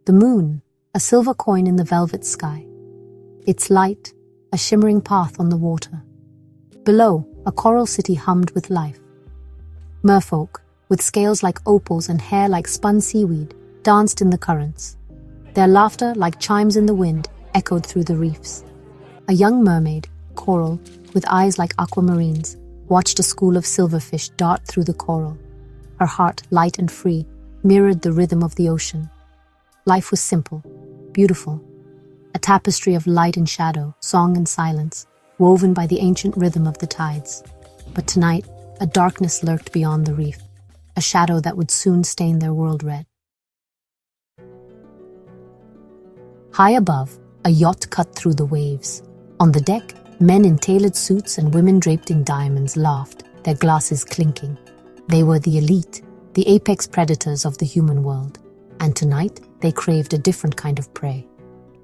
The moon, a silver coin in the velvet sky. Its light, a shimmering path on the water. Below, a coral city hummed with life. Merfolk, with scales like opals and hair like spun seaweed, danced in the currents. Their laughter, like chimes in the wind, echoed through the reefs. A young mermaid, Coral, with eyes like aquamarines, watched a school of silverfish dart through the coral. Her heart, light and free, mirrored the rhythm of the ocean. Life was simple, beautiful, a tapestry of light and shadow, song and silence, woven by the ancient rhythm of the tides. But tonight, a darkness lurked beyond the reef, a shadow that would soon stain their world red. High above, a yacht cut through the waves. On the deck, men in tailored suits and women draped in diamonds laughed, their glasses clinking. They were the elite, the apex predators of the human world, and tonight they craved a different kind of prey.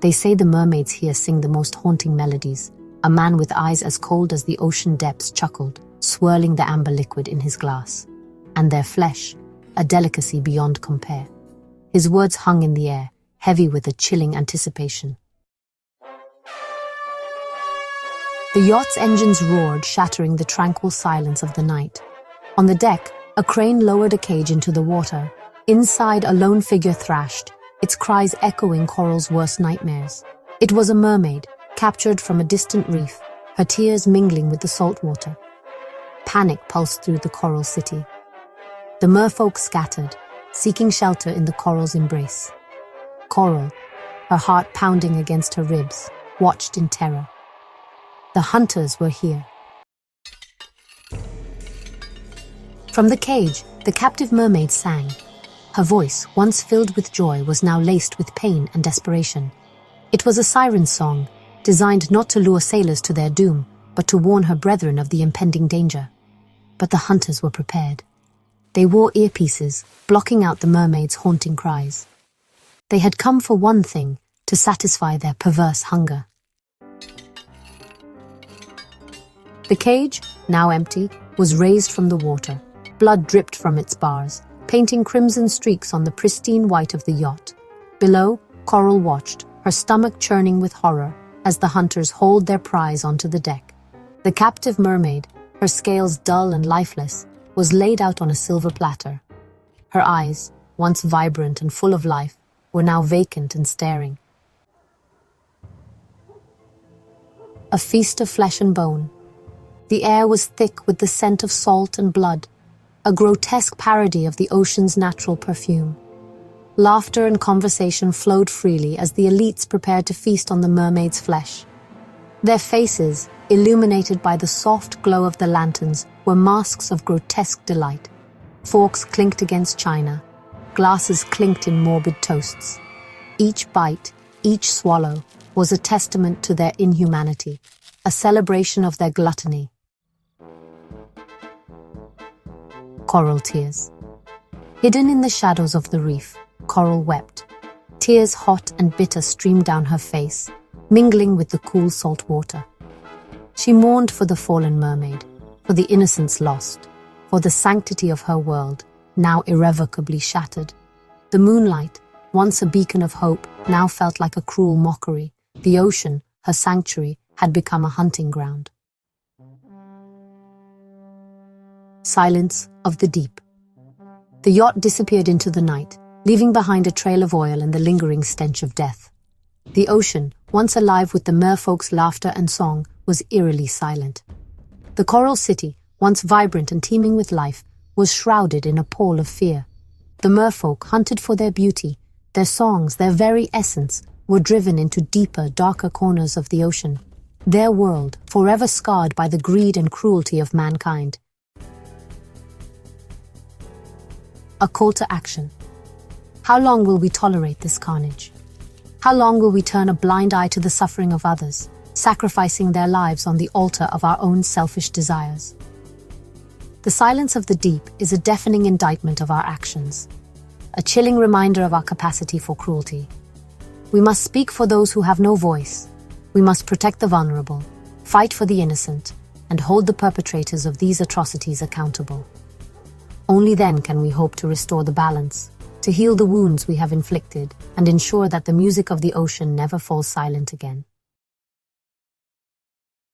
They say the mermaids here sing the most haunting melodies. A man with eyes as cold as the ocean depths chuckled, swirling the amber liquid in his glass. And their flesh, a delicacy beyond compare. His words hung in the air, heavy with a chilling anticipation. The yacht's engines roared, shattering the tranquil silence of the night. On the deck, a crane lowered a cage into the water. Inside, a lone figure thrashed, its cries echoing Coral's worst nightmares. It was a mermaid, captured from a distant reef, her tears mingling with the salt water. Panic pulsed through the coral city. The merfolk scattered, seeking shelter in the coral's embrace. Coral, her heart pounding against her ribs, watched in terror. The hunters were here. From the cage, the captive mermaid sang. Her voice, once filled with joy, was now laced with pain and desperation. It was a siren song, designed not to lure sailors to their doom, but to warn her brethren of the impending danger. But the hunters were prepared. They wore earpieces, blocking out the mermaid's haunting cries. They had come for one thing, to satisfy their perverse hunger. The cage, now empty, was raised from the water. Blood dripped from its bars, painting crimson streaks on the pristine white of the yacht. Below, Coral watched, her stomach churning with horror, as the hunters hauled their prize onto the deck. The captive mermaid, her scales dull and lifeless, was laid out on a silver platter. Her eyes, once vibrant and full of life, were now vacant and staring. A feast of flesh and bone. The air was thick with the scent of salt and blood, a grotesque parody of the ocean's natural perfume. Laughter and conversation flowed freely as the elites prepared to feast on the mermaid's flesh. Their faces, illuminated by the soft glow of the lanterns, were masks of grotesque delight. Forks clinked against china, glasses clinked in morbid toasts. Each bite, each swallow, was a testament to their inhumanity, a celebration of their gluttony. Coral tears. Hidden in the shadows of the reef, Coral wept. Tears hot and bitter streamed down her face, mingling with the cool salt water. She mourned for the fallen mermaid, for the innocence lost, for the sanctity of her world, now irrevocably shattered. The moonlight, once a beacon of hope, now felt like a cruel mockery. The ocean, her sanctuary, had become a hunting ground. Silence of the deep. The yacht disappeared into the night, leaving behind a trail of oil and the lingering stench of death. The ocean, once alive with the merfolk's laughter and song, was eerily silent. The coral city, once vibrant and teeming with life, was shrouded in a pall of fear. The merfolk, hunted for their beauty, their songs, their very essence, were driven into deeper, darker corners of the ocean. Their world, forever scarred by the greed and cruelty of mankind. A call to action. How long will we tolerate this carnage? How long will we turn a blind eye to the suffering of others, sacrificing their lives on the altar of our own selfish desires? The silence of the deep is a deafening indictment of our actions, a chilling reminder of our capacity for cruelty. We must speak for those who have no voice. We must protect the vulnerable, fight for the innocent, and hold the perpetrators of these atrocities accountable. Only then can we hope to restore the balance, to heal the wounds we have inflicted and ensure that the music of the ocean never falls silent again.